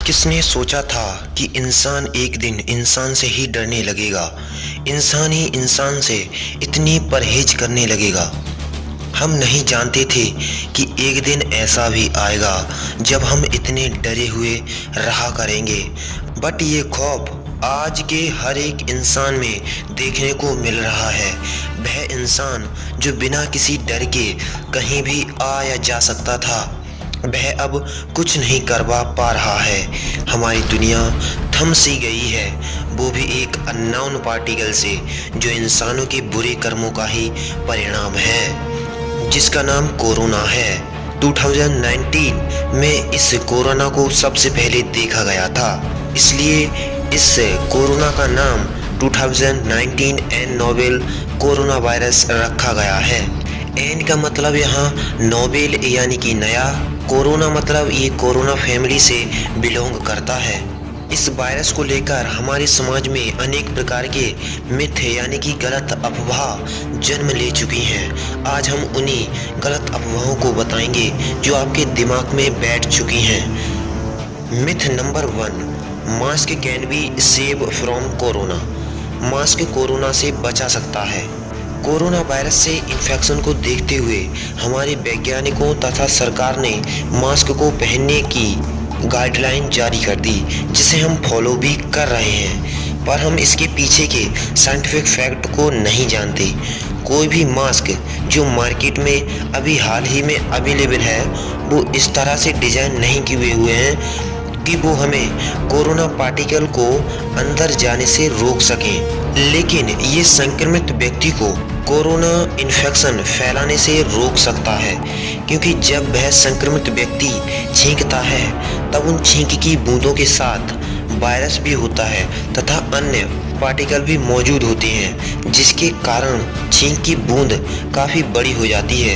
किसने सोचा था कि इंसान एक दिन इंसान से ही डरने लगेगा, इंसान ही इंसान से इतनी परहेज करने लगेगा। हम नहीं जानते थे कि एक दिन ऐसा भी आएगा जब हम इतने डरे हुए रहा करेंगे। बट ये खौफ आज के हर एक इंसान में देखने को मिल रहा है। वह इंसान जो बिना किसी डर के कहीं भी आ या जा सकता था, वह अब कुछ नहीं करवा पा रहा है। हमारी दुनिया थम सी गई है, वो भी एक अननोन पार्टिकल से, जो इंसानों के बुरे कर्मों का ही परिणाम है, जिसका नाम कोरोना है। 2019 में इस कोरोना को सबसे पहले देखा गया था, इसलिए इस कोरोना का नाम 2019 एन नोवेल कोरोना वायरस रखा गया है। एन का मतलब यहाँ नोवेल यानी कि नया, कोरोना मतलब ये कोरोना फैमिली से बिलोंग करता है। इस वायरस को लेकर हमारे समाज में अनेक प्रकार के मिथ यानी कि गलत अफवाह जन्म ले चुकी हैं। आज हम उन्हीं गलत अफवाहों को बताएंगे जो आपके दिमाग में बैठ चुकी हैं। Myth number 1, mask can be save from corona. Mask corona से बचा सकता है। कोरोना वायरस से इन्फेक्शन को देखते हुए हमारे वैज्ञानिकों तथा सरकार ने मास्क को पहनने की गाइडलाइन जारी कर दी, जिसे हम फॉलो भी कर रहे हैं। पर हम इसके पीछे के साइंटिफिक फैक्ट को नहीं जानते। कोई भी मास्क जो मार्केट में अभी हाल ही में अवेलेबल है, वो इस तरह से डिजाइन नहीं किए हुए हैं कि वो हमें कोरोना पार्टिकल को अंदर जाने से रोक सकें, लेकिन ये संक्रमित व्यक्ति को कोरोना इन्फेक्शन फैलाने से रोक सकता है। क्योंकि जब वह संक्रमित व्यक्ति छींकता है, तब उन छींक की बूंदों के साथ वायरस भी होता है तथा अन्य पार्टिकल भी मौजूद होते हैं, जिसके कारण छींक की बूंद काफ़ी बड़ी हो जाती है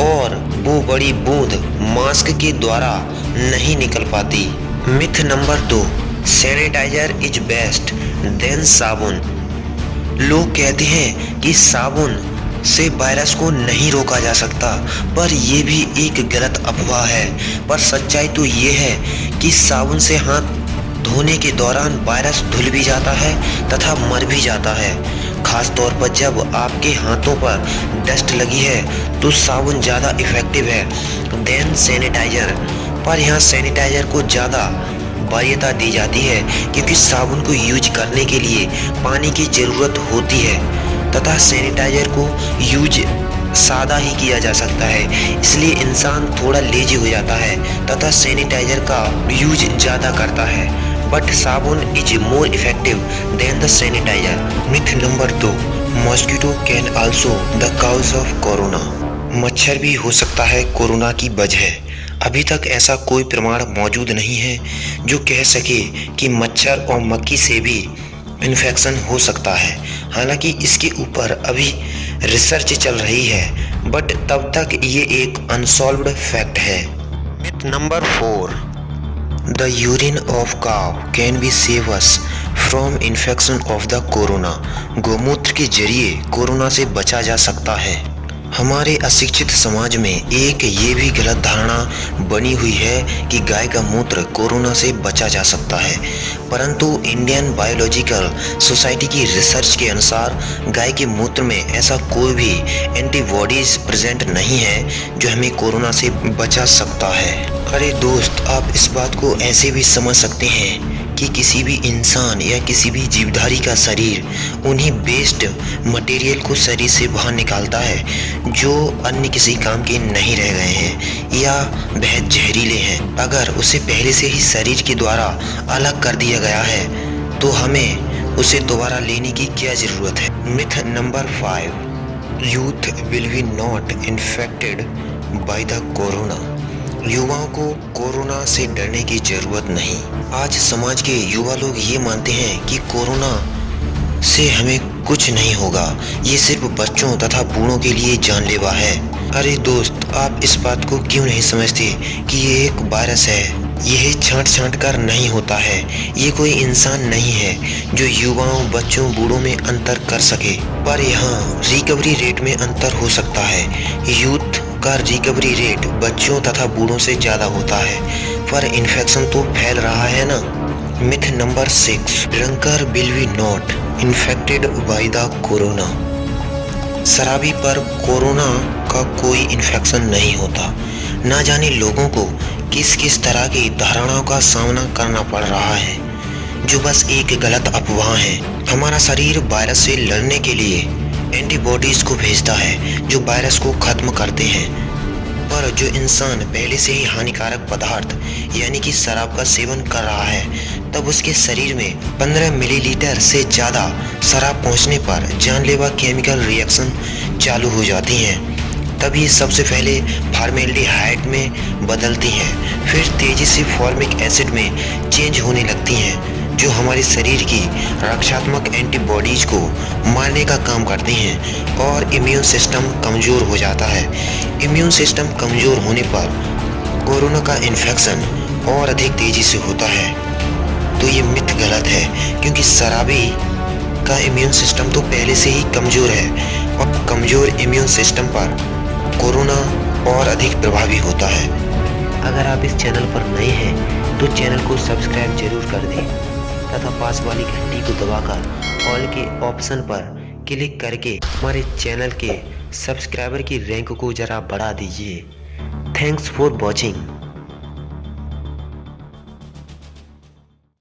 और वो बड़ी बूंद मास्क के द्वारा नहीं निकल पाती। Myth number 2, sanitizer is best than साबुन। लोग कहते हैं कि साबुन से वायरस को नहीं रोका जा सकता, पर यह भी एक गलत अफवाह है। पर सच्चाई तो ये है कि साबुन से हाथ धोने के दौरान वायरस धुल भी जाता है तथा मर भी जाता है। खास तौर पर जब आपके हाथों पर डस्ट लगी है तो साबुन ज़्यादा इफेक्टिव है देन सैनिटाइजर। पर यहाँ सैनिटाइजर को ज़्यादा वरीयता दी जाती है, क्योंकि साबुन को यूज करने के लिए पानी की ज़रूरत होती है तथा सैनिटाइजर को यूज सादा ही किया जा सकता है। इसलिए इंसान थोड़ा लेजी हो जाता है तथा सैनिटाइजर का यूज ज़्यादा करता है। बट साबुन is more effective than the sanitizer. Myth number 2, mosquito can also the cause of corona. मच्छर भी हो सकता है कोरोना की वजह। अभी तक ऐसा कोई प्रमाण मौजूद नहीं है जो कह सके कि मच्छर और मक्खी से भी इन्फेक्शन हो सकता है। हालांकि इसके ऊपर अभी रिसर्च चल रही है, बट तब तक ये एक अनसॉल्व्ड फैक्ट है। Myth number 4, the urine of cow can be save us from infection of the corona. गौमूत्र के जरिए कोरोना से बचा जा सकता है। हमारे अशिक्षित समाज में एक ये भी गलत धारणा बनी हुई है कि गाय का मूत्र कोरोना से बचा जा सकता है, परंतु इंडियन बायोलॉजिकल सोसाइटी की रिसर्च के अनुसार गाय के मूत्र में ऐसा कोई भी एंटीबॉडीज प्रेजेंट नहीं है जो हमें कोरोना से बचा सकता है। अरे दोस्त, आप इस बात को ऐसे भी समझ सकते हैं कि किसी भी इंसान या किसी भी जीवधारी का शरीर उन्हीं वेस्ट मटेरियल को शरीर से बाहर निकालता है जो अन्य किसी काम के नहीं रह गए हैं या वह जहरीले हैं। अगर उसे पहले से ही शरीर के द्वारा अलग कर दिया गया है तो हमें उसे दोबारा लेने की क्या ज़रूरत है। Myth number 5, youth will be not infected by the corona. युवाओं को कोरोना से डरने की जरूरत नहीं। आज समाज के युवा लोग ये मानते हैं कि कोरोना से हमें कुछ नहीं होगा, ये सिर्फ बच्चों तथा बूढ़ों के लिए जानलेवा है। अरे दोस्त, आप इस बात को क्यों नहीं समझते कि ये एक वायरस है। यह छांट कर नहीं होता है। ये कोई इंसान नहीं है जो युवाओं, बच्चों, बूढ़ों में अंतर कर सके। पर यहाँ रिकवरी रेट में अंतर हो सकता है। यूथ का रिकवरी रेट बच्चों तथा बूढ़ों से ज़्यादा होता है। पर इन्फेक्शन तो फैल रहा है ना। Myth number 6, drunker will be not infected by the corona. शराबी पर कोरोना का कोई इन्फेक्शन नहीं होता। ना जाने लोगों को किस किस तरह की धारणाओं का सामना करना पड़ रहा है, जो बस एक गलत अफवाह है। हमारा शरीर वायरस से लड़ने के लिए एंटीबॉडीज को भेजता है जो वायरस को खत्म करते हैं। पर जो इंसान पहले से ही हानिकारक पदार्थ यानी कि शराब का सेवन कर रहा है, तब उसके शरीर में 15 मिलीलीटर से ज़्यादा शराब पहुंचने पर जानलेवा केमिकल रिएक्शन चालू हो जाती हैं। तभी सबसे पहले फॉर्मेल्डिहाइड में बदलती हैं, फिर तेजी से फॉर्मिक एसिड में चेंज होने लगती हैं, जो हमारे शरीर की रक्षात्मक एंटीबॉडीज को मारने का काम करती हैं और इम्यून सिस्टम कमज़ोर हो जाता है। इम्यून सिस्टम कमज़ोर होने पर कोरोना का इन्फेक्शन और अधिक तेज़ी से होता है। तो ये मिथ गलत है, क्योंकि शराबी का इम्यून सिस्टम तो पहले से ही कमज़ोर है और कमज़ोर इम्यून सिस्टम पर कोरोना और अधिक प्रभावी होता है। अगर आप इस चैनल पर नए हैं तो चैनल को सब्सक्राइब जरूर कर दें तथा पास वाली घंटी को दबाकर ऑल के ऑप्शन पर क्लिक करके हमारे चैनल के सब्सक्राइबर की रैंक को जरा बढ़ा दीजिए। Thanks for watching.